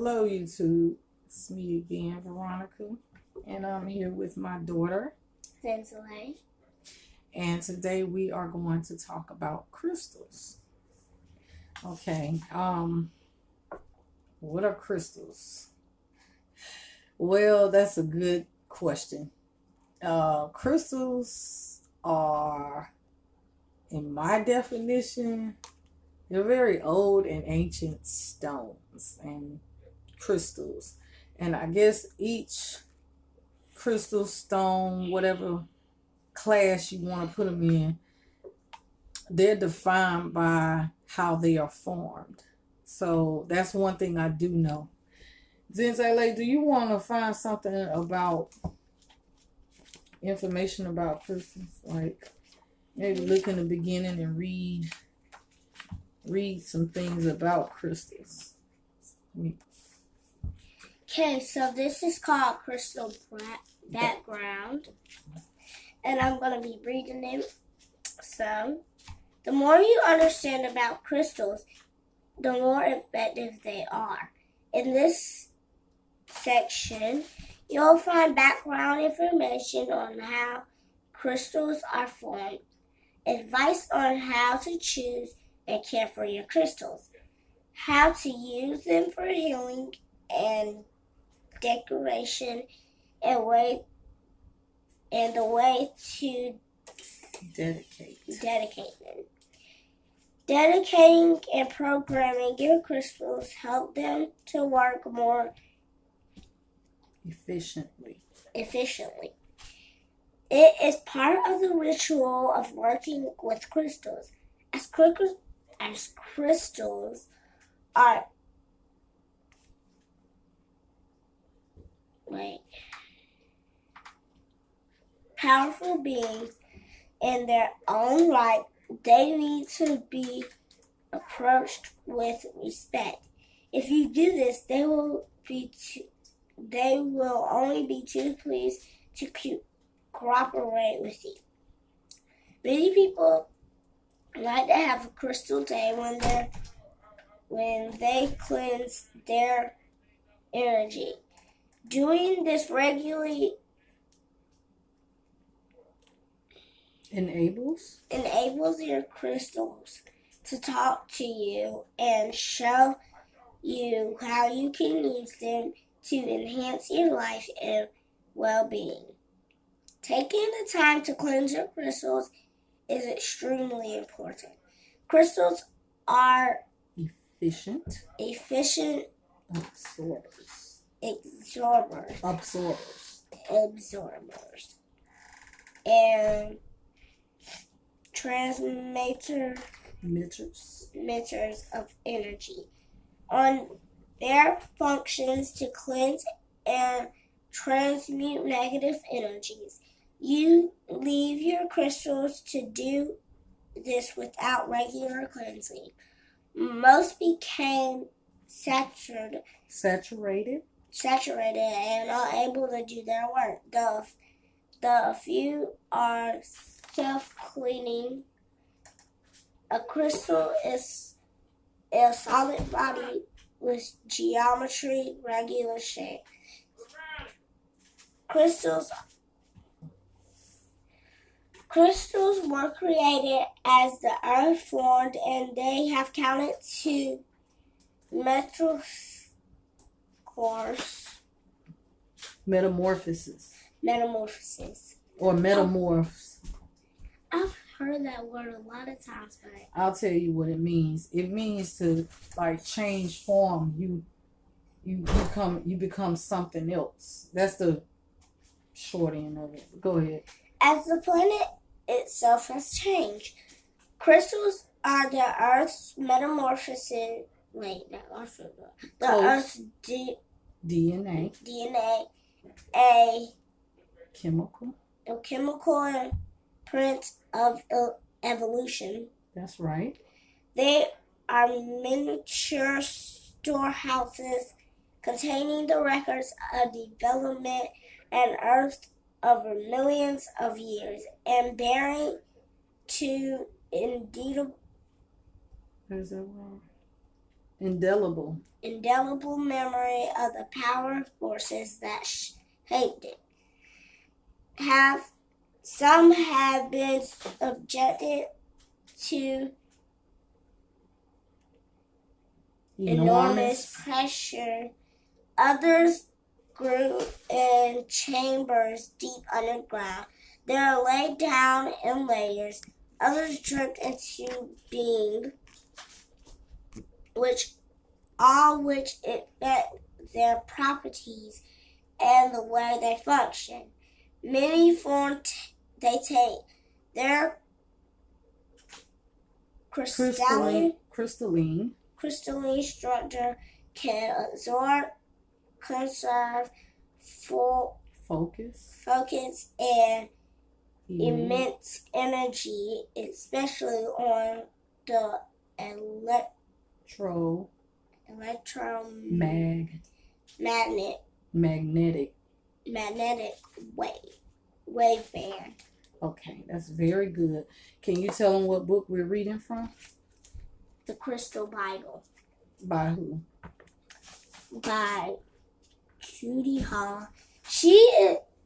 Hello, YouTube. It's me again, Veronica, and I'm here with my daughter. Sensory. And today we are going to talk about crystals. Okay. What are crystals? Well, that's a good question. Crystals are, in my definition, they're very old and ancient stones and crystals. And I guess each crystal, stone, whatever class you want to put them in, they're defined by how they are formed. So that's one thing I do know. Zenzele, do you want to find something about information about crystals? Like maybe look in the beginning and read some things about crystals. Okay, so this is called crystal background, and I'm going to be reading them. So, the more you understand about crystals, the more effective they are. In this section, you'll find background information on how crystals are formed, advice on how to choose and care for your crystals, how to use them for healing and decoration, and the way to Dedicate them. Dedicating and programming your crystals help them to work more efficiently. It is part of the ritual of working with crystals. As crystals are powerful beings in their own right, they need to be approached with respect. If you do this, they will only be too pleased to cooperate with you. Many people like to have a crystal day when they cleanse their energy. Doing this regularly enables your crystals to talk to you and show you how you can use them to enhance your life and well-being. Taking the time to cleanse your crystals is extremely important. Crystals are efficient absorbers and transmitters of energy on their functions to cleanse and transmute negative energies. You leave your crystals to do this without regular cleansing. Most became saturated and unable to do their work. The few are self-cleaning. A crystal is a solid body with geometry, regular shape. Crystals were created as the earth formed, and they have counted to metamorphosis or metamorphs. I've heard that word a lot of times, but I'll tell you what it means. It means to change form. You become something else. That's the short end of it. Go ahead. As the planet itself has changed, crystals are the Earth's metamorphosis. Earth's DNA, a chemical print of evolution. That's right. They are miniature storehouses containing the records of development and Earth over millions of years and bearing to indelible Is that wrong? Indelible. Indelible memory of the power forces that shaped it. Some have been subjected to enormous pressure. Others grew in chambers deep underground. They are laid down in layers. Others dripped into being, which affect their properties and the way they function. Many forms they take. Their crystalline structure can absorb, conserve, focus, and immense energy, especially on the magnetic wave band. Okay, that's very good. Can you tell them what book we're reading from? The Crystal Bible. By who? By Judy Hall.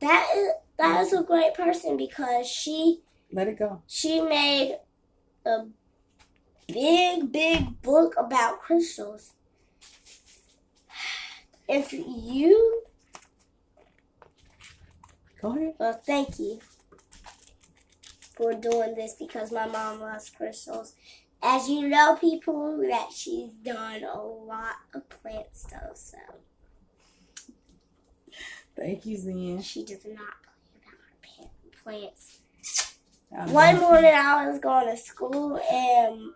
That is a great person because let it go. She made a big book about crystals. If you go ahead. Well, thank you for doing this because my mom loves crystals. As you know, people, that she's done a lot of plant stuff, so. Thank you, Zen. She does not play about her plants. One morning I was going to school and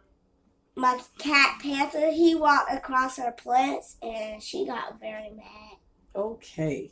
my cat Panther, he walked across her plants and she got very mad. Okay.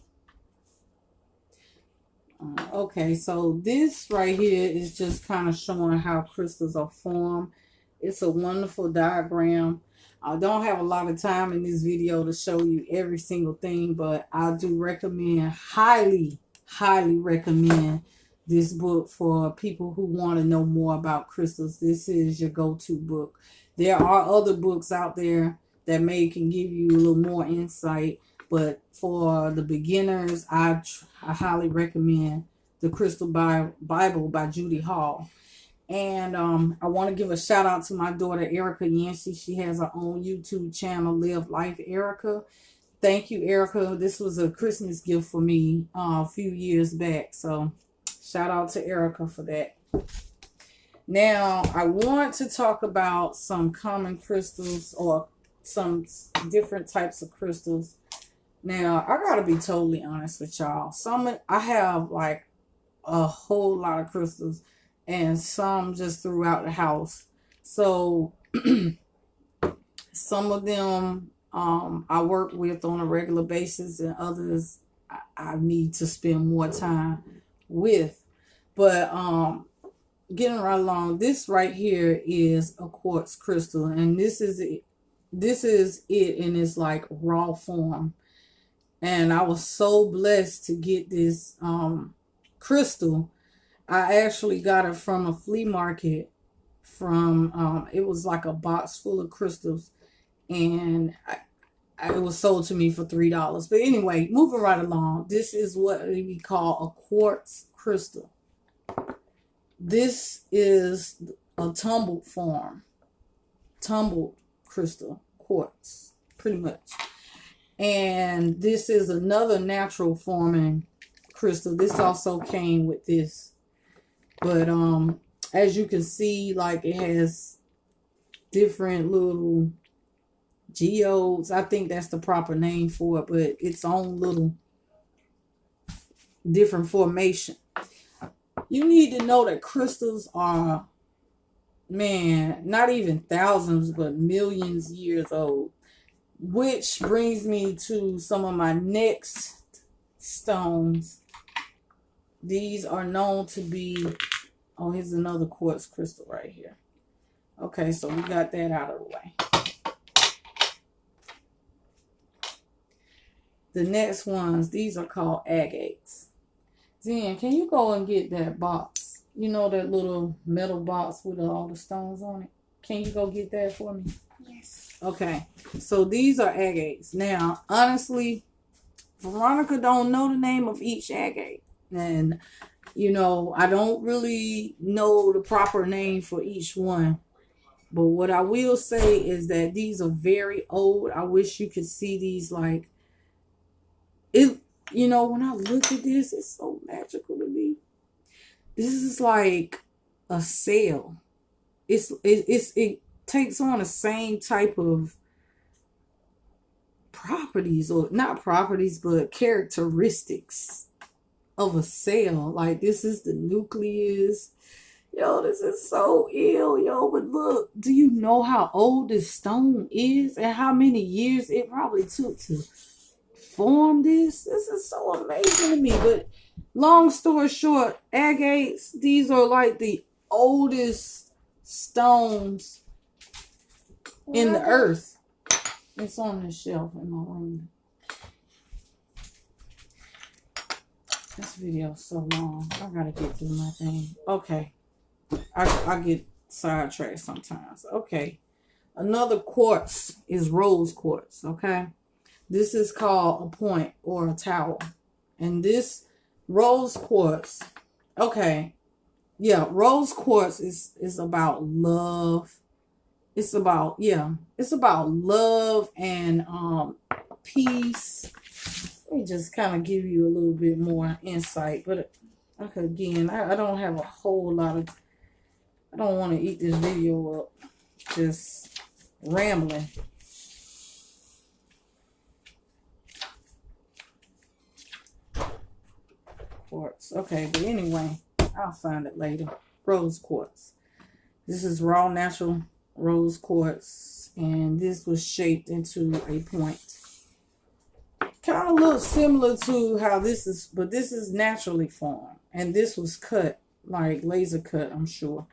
Okay, so this right here is just kind of showing how crystals are formed. It's a wonderful diagram. I don't have a lot of time in this video to show you every single thing, but I do recommend, highly recommend this book for people who want to know more about crystals. This is your go-to book. There are other books out there that can give you a little more insight, but for the beginners, I highly recommend the Crystal Bible by Judy Hall. And I want to give a shout out to my daughter, Erica Yancey. She has her own YouTube channel, Live Life Erica. Thank you, Erica. This was a Christmas gift for me a few years back. So shout out to Erica for that. Now, I want to talk about some common crystals or some different types of crystals. Now, I got to be totally honest with y'all. I have like a whole lot of crystals and some just throughout the house. So some of them I work with on a regular basis, and others I need to spend more time with. But getting right along, this right here is a quartz crystal, and this is it in its like raw form. And I was so blessed to get this crystal. I actually got it from a flea market from it was like a box full of crystals, and it was sold to me for $3. But anyway, moving right along, this is what we call a quartz crystal. This is a tumbled crystal, quartz, pretty much. And this is another natural forming crystal. This also came with this. But as you can see, like, it has different little geodes. I think that's the proper name for it, but its own little different formation. You need to know that crystals are, man, not even thousands, but millions years old. Which brings me to some of my next stones. These are known to be, oh, here's another quartz crystal right here. Okay, so we got that out of the way. The next ones, these are called agates. Zen, can you go and get that box? You know, that little metal box with all the stones on it? Can you go get that for me? Yes. Okay, so these are agates. Now, honestly, Veronica don't know the name of each agate. And, I don't really know the proper name for each one. But what I will say is that these are very old. I wish you could see these like it. When I look at this, it's so magical to me. This is like a sail. It takes on the same type of properties, or not properties, but characteristics of a sail. Like, this is the nucleus. Yo, this is so ill, yo. But look, do you know how old this stone is and how many years it probably took to form this? This is so amazing to me. But long story short, agates, these are like the oldest stones in the earth. It's on the shelf in my room. This video is so long. I gotta get through my thing. Okay. I get sidetracked sometimes. Okay. Another quartz is rose quartz. Okay. This is called a point or a tower. And this rose quartz, okay. Yeah, rose quartz is about love. It's about love and peace. Let me just kind of give you a little bit more insight. But again, I don't have a whole lot of, I don't want to eat this video up just rambling. Quartz. Okay, but anyway, I'll find it later. Rose quartz. This is raw natural rose quartz, and this was shaped into a point. Kind of looks similar to how this is, but this is naturally formed, and this was cut, like laser cut, I'm sure.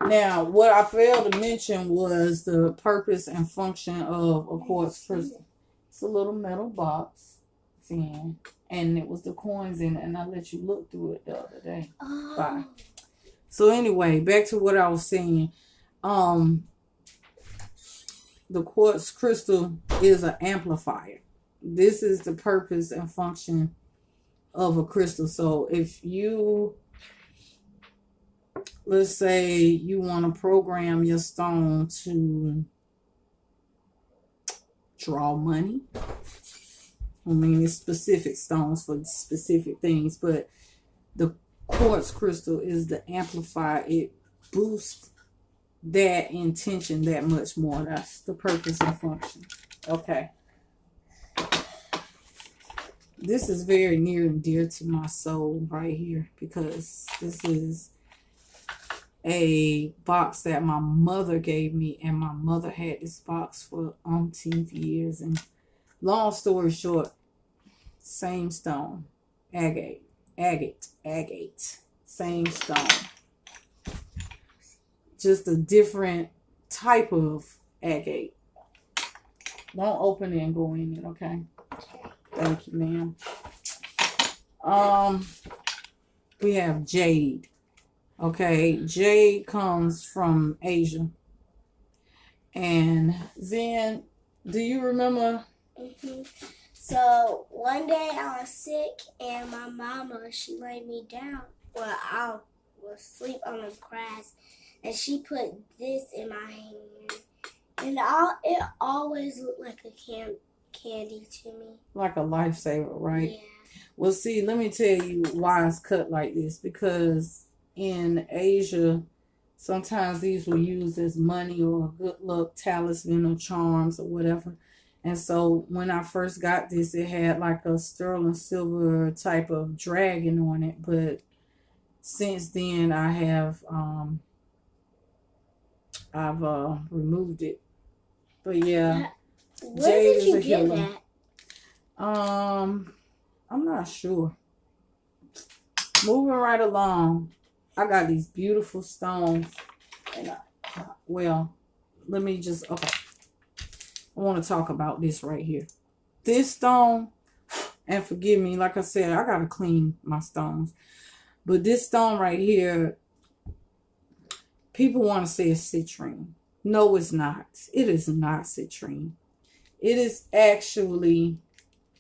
Now, what I failed to mention was the purpose and function of a quartz crystal. It's a little metal box, thin, and it was the coins in it, and I let you look through it the other day. Bye. So anyway, back to what I was saying. The quartz crystal is an amplifier. This is the purpose and function of a crystal. So if you, let's say you want to program your stone to draw money. I mean, it's specific stones for specific things, but the quartz crystal is the amplifier. It boosts that intention that much more. That's the purpose and function. Okay. This is very near and dear to my soul right here, because this is a box that my mother gave me, and my mother had this box for umpteen years. And long story short, same stone, agate, same stone, just a different type of agate. Don't open it and go in it, okay? Thank you, ma'am. We have jade. Okay, jade comes from Asia. And then, do you remember? Mm-hmm. So one day I was sick, and my mama, she laid me down. Well, I was asleep on the grass, and she put this in my hand, and it always looked like a candy to me. Like a lifesaver, right? Yeah. Well, see, let me tell you why it's cut like this. Because in Asia, sometimes these were used as money or a good luck talisman or charms or whatever. And so when I first got this, it had like a sterling silver type of dragon on it. But since then, I've removed it. But yeah, Where jade did you is a get healer. that? I'm not sure. Moving right along, I got these beautiful stones, and let me just, okay. I want to talk about this right here. This stone, and forgive me, like I said, I got to clean my stones. But this stone right here, people want to say it's citrine. No, it's not. It is not citrine. It is actually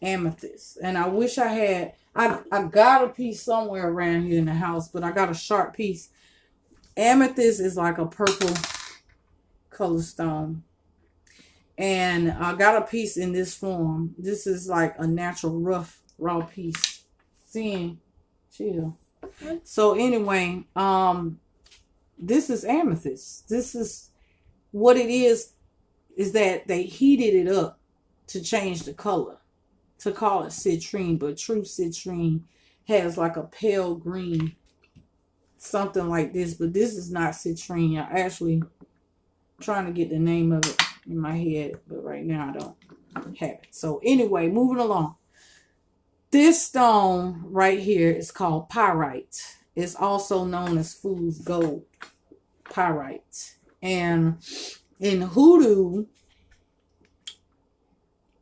amethyst. And I wish I had, I got a piece somewhere around here in the house, but I got a sharp piece. Amethyst is like a purple color stone. And I got a piece in this form. This is like a natural rough raw piece. Seeing, chill. So anyway, this is amethyst. This is what it is that they heated it up to change the color, to call it citrine, but true citrine has like a pale green, something like this, but this is not citrine. I actually trying to get the name of it in my head, but right now I don't have it. So anyway, moving along. This stone right here is called pyrite. It's also known as fool's gold, pyrite. And in hoodoo,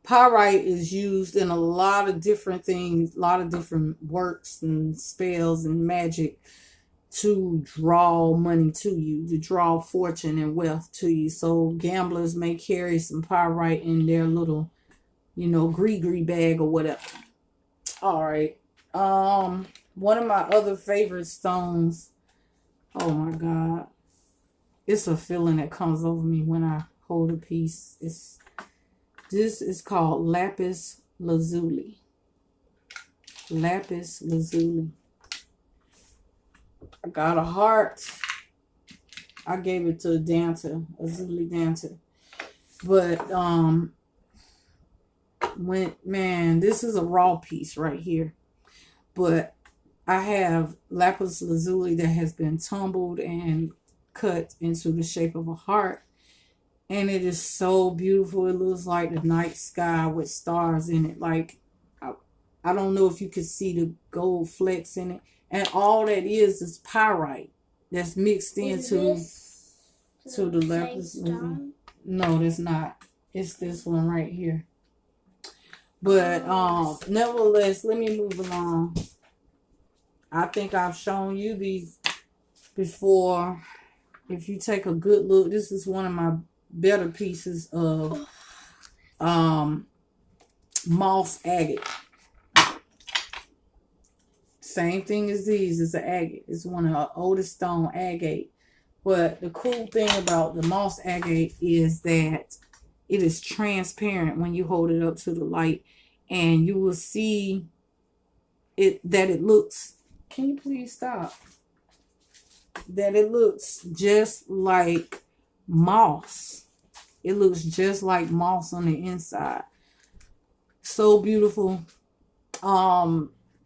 pyrite is used in a lot of different things, a lot of different works and spells and magic to draw money to you, to draw fortune and wealth to you. So gamblers may carry some pyrite in their little, gree bag or whatever. All right. One of my other favorite stones. Oh my God. It's a feeling that comes over me when I hold a piece. This is called lapis lazuli. Lapis lazuli. I got a heart. I gave it to a dancer, a Zulu dancer. But this is a raw piece right here. But I have lapis lazuli that has been tumbled and cut into the shape of a heart. And it is so beautiful. It looks like the night sky with stars in it. Like, I don't know if you could see the gold flecks in it. And all that is pyrite that's mixed into the lapis lazuli. No, that's not. It's this one right here. But nevertheless, let me move along. I think I've shown you these before. If you take a good look, this is one of my better pieces of moss agate. Same thing as these. It's an agate. It's one of the oldest stone, agate. But the cool thing about the moss agate is that it is transparent when you hold it up to the light, and you will see that it looks. Can you please stop? That it looks just like moss. It looks just like moss on the inside. So beautiful.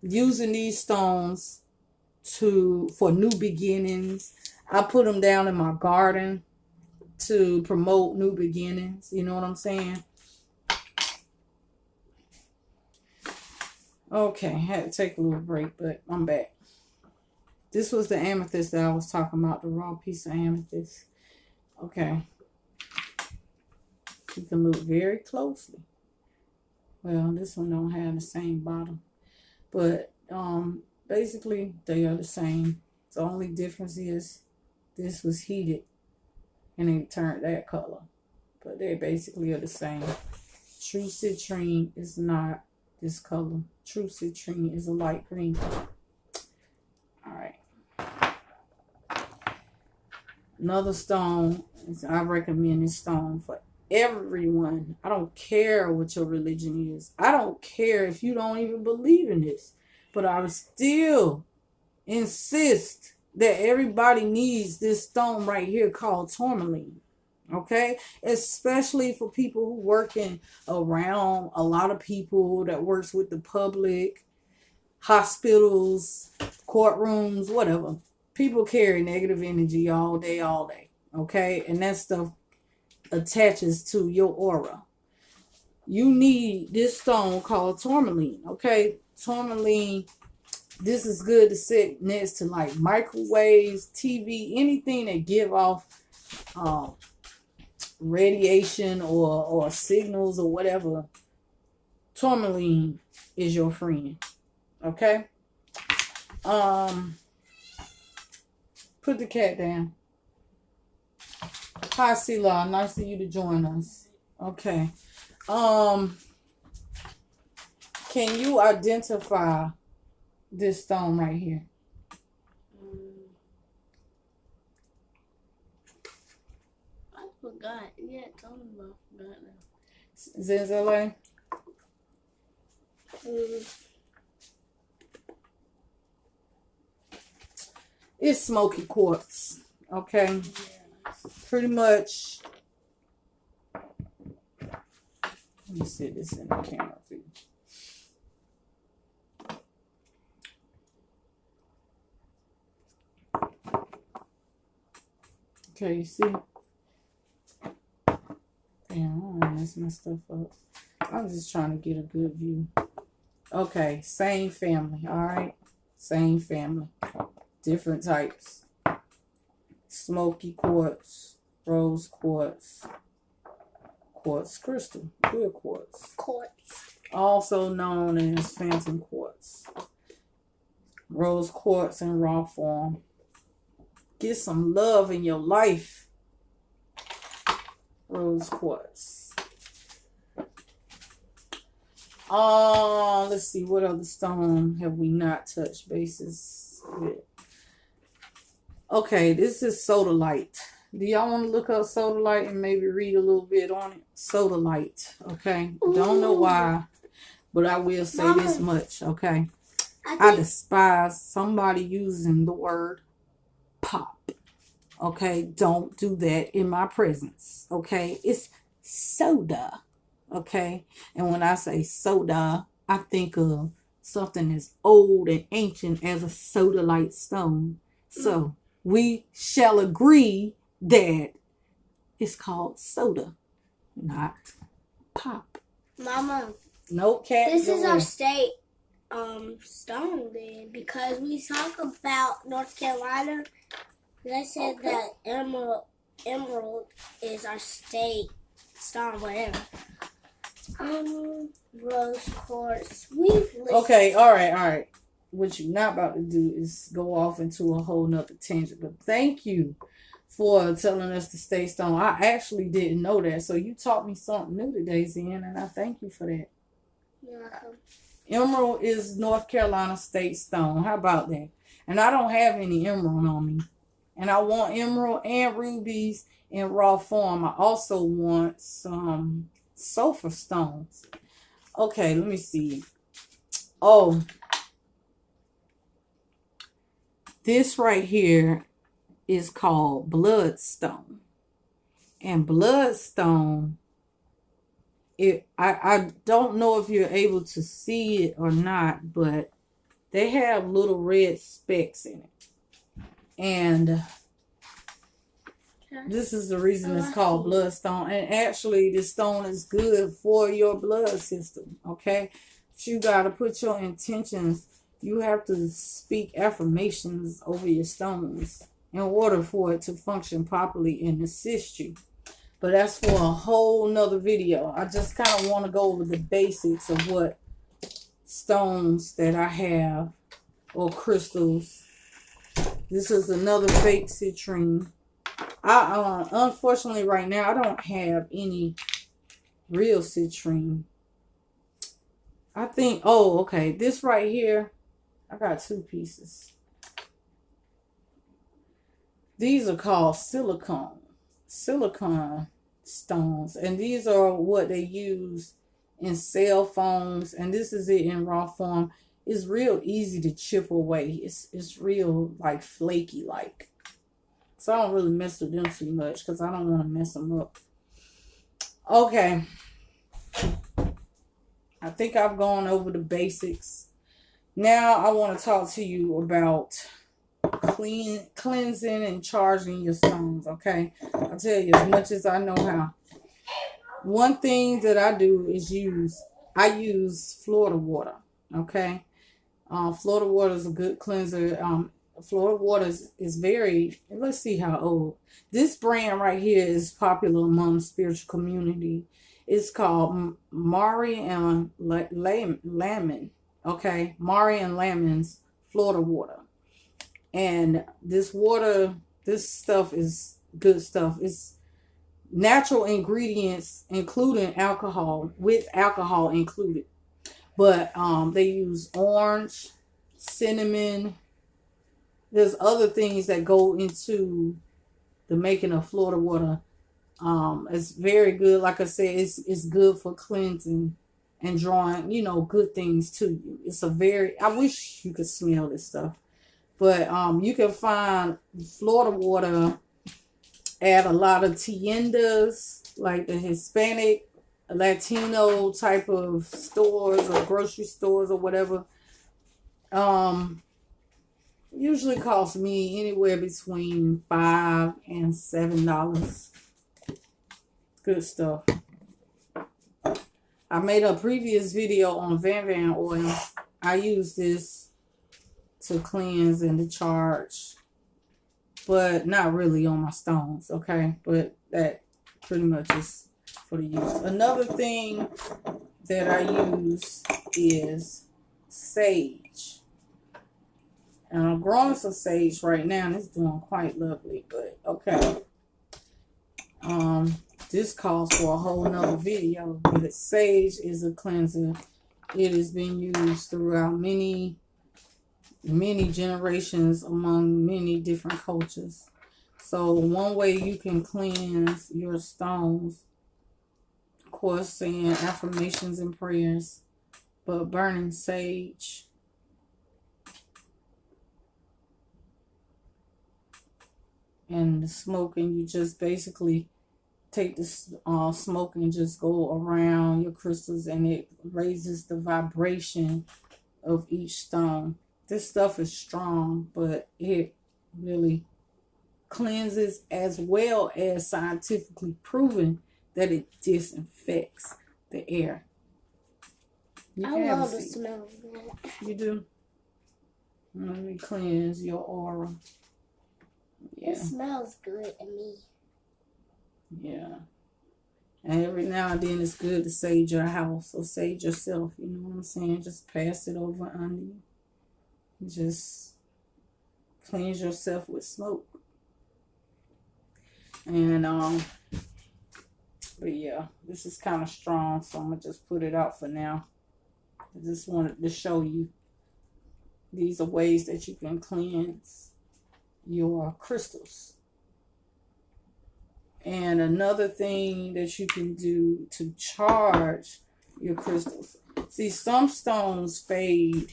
Using these stones for new beginnings. I put them down in my garden to promote new beginnings. You know what I'm saying? Okay, had to take a little break, but I'm back. This was the amethyst that I was talking about, the raw piece of amethyst. Okay. You can look very closely. Well, this one don't have the same bottom. But basically, they are the same. The only difference is this was heated and it turned that color. But they basically are the same. True citrine is not this color. True citrine is a light green color. All right. Another stone, I recommend this stone for everyone. I don't care what your religion is. I don't care if you don't even believe in this. But I would still insist that everybody needs this stone right here called tourmaline. Okay? Especially for people who working around a lot of people that works with the public, hospitals, courtrooms, whatever. People carry negative energy all day. Okay? And that stuff attaches to your aura. You need this stone called tourmaline. Okay? Tourmaline, this is good to sit next to like microwaves, TV, anything that give off radiation or signals or whatever. Tourmaline is your friend. Okay? Put the cat down. Hi, Sila. Nice of you to join us. Okay. Can you identify this stone right here? I forgot. Yeah, tell me about that now. Zenzele? It's smoky quartz. Okay. Yeah. Pretty much. Let me see this in the camera for you. Okay, you see? Damn, I don't want to mess my stuff up. I'm just trying to get a good view. Okay, same family, all right? Same family. Different types. Smoky quartz, rose quartz, quartz crystal, clear quartz. Quartz. Also known as phantom quartz. Rose quartz in raw form. Get some love in your life. Rose quartz. Let's see, what other stone have we not touched bases with? Okay, this is sodalite. Do y'all want to look up sodalite and maybe read a little bit on it? Sodalite, okay? Don't know why, but I will say Mama, this much, okay? I despise somebody using the word pop. Okay, don't do that in my presence. Okay, it's soda. Okay, and when I say soda, I think of something as old and ancient as a sodalite stone. So we shall agree that it's called soda, not pop. Mama, No cat. this is our state stone then, because we talk about North Carolina. I said that emerald is our state stone, whatever. Rose quartz. Okay, all right. What you're not about to do is go off into a whole nother tangent. But thank you for telling us to stay stone. I actually didn't know that. So you taught me something new today, Zen, and I thank you for that. You're welcome. Emerald is North Carolina state stone. How about that? And I don't have any emerald on me. And I want emerald and rubies in raw form. I also want some sulfur stones. Okay, let me see. Oh, this right here is called bloodstone. And bloodstone, I don't know if you're able to see it or not, but they have little red specks in it. And this is the reason it's called bloodstone. And actually, this stone is good for your blood system, okay? But you got to put your intentions. You have to speak affirmations over your stones in order for it to function properly and assist you. But that's for a whole nother video. I just kind of want to go over the basics of what stones that I have or crystals. This is another fake citrine. Unfortunately right now I don't have any real citrine. I think, okay, this right here, I got 2 pieces. These are called silicone stones, and these are what they use in cell phones, and this is it in raw form. It's real easy to chip away. It's real like flaky like. So I don't really mess with them too much because I don't want to mess them up. Okay. I think I've gone over the basics. Now I want to talk to you about cleansing and charging your stones, okay? I'll tell you as much as I know how. One thing that I do is use Florida water, okay? Florida water is a good cleanser. Florida water is very, let's see how old. This brand right here is popular among the spiritual community. It's called Mari and Lemon, okay? Mari and Lemon's Florida water. And this water, this stuff is good stuff. natural ingredients, including alcohol, with alcohol included. But they use orange, cinnamon. There's other things that go into the making of Florida water. It's very good. Like I said, it's good for cleansing and drawing, good things to you. It's a very, I wish you could smell this stuff. But you can find Florida water at a lot of tiendas, like the Hispanic, Latino type of stores or grocery stores or whatever. Usually costs me anywhere between $5 and $7. Good stuff. I made a previous video on Van oil. I use this to cleanse and to charge, but not really on my stones, okay? But that pretty much is for the use. Another thing that I use is sage. And I'm growing some sage right now, and it's doing quite lovely, but okay. This calls for a whole nother video, but sage is a cleanser. It has been used throughout many generations among many different cultures. So one way you can cleanse your stones, of course, saying affirmations and prayers, but burning sage. And the smoke, and you just basically take the smoke and just go around your crystals, and it raises the vibration of each stone. This stuff is strong, but it really cleanses, as well as scientifically proven that it disinfects the air. I love the smell of that. You do? Let me cleanse your aura. Yeah. It smells good to me. Yeah. And every now and then it's good to sage your house or sage yourself. You know what I'm saying? Just pass it over under you. Just cleanse yourself with smoke. And but yeah, this is kind of strong, so I'm gonna just put it out for now. I just wanted to show you these are ways that you can cleanse your crystals. And another thing that you can do to charge your crystals. See, some stones fade.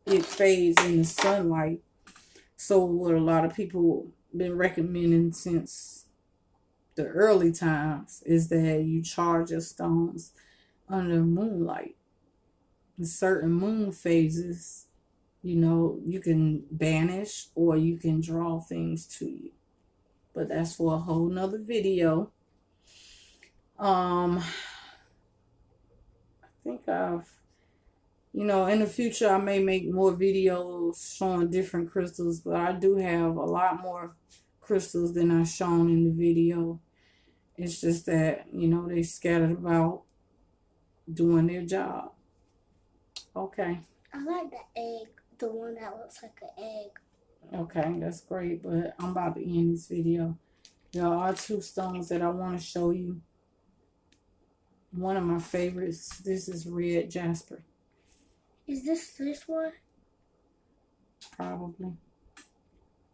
It fades in the sunlight. So what a lot of people been recommending since the early times is that you charge your stones under moonlight. In certain moon phases, you can banish or you can draw things to you. But that's for a whole nother video. I think in the future I may make more videos showing different crystals, but I do have a lot more crystals than I've shown in the video. It's just that, they scattered about doing their job. Okay. I like the egg, the one that looks like an egg. Okay, that's great, but I'm about to end this video. There are two stones that I want to show you. One of my favorites, this is red jasper. Is this one? Probably.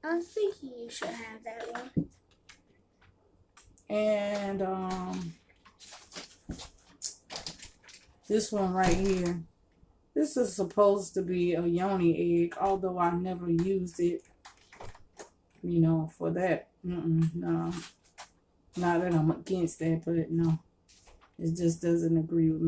I think you should have that one. And this one right here. This is supposed to be a yoni egg, although I never used it, for that. No. Not that I'm against that, but no. It just doesn't agree with me.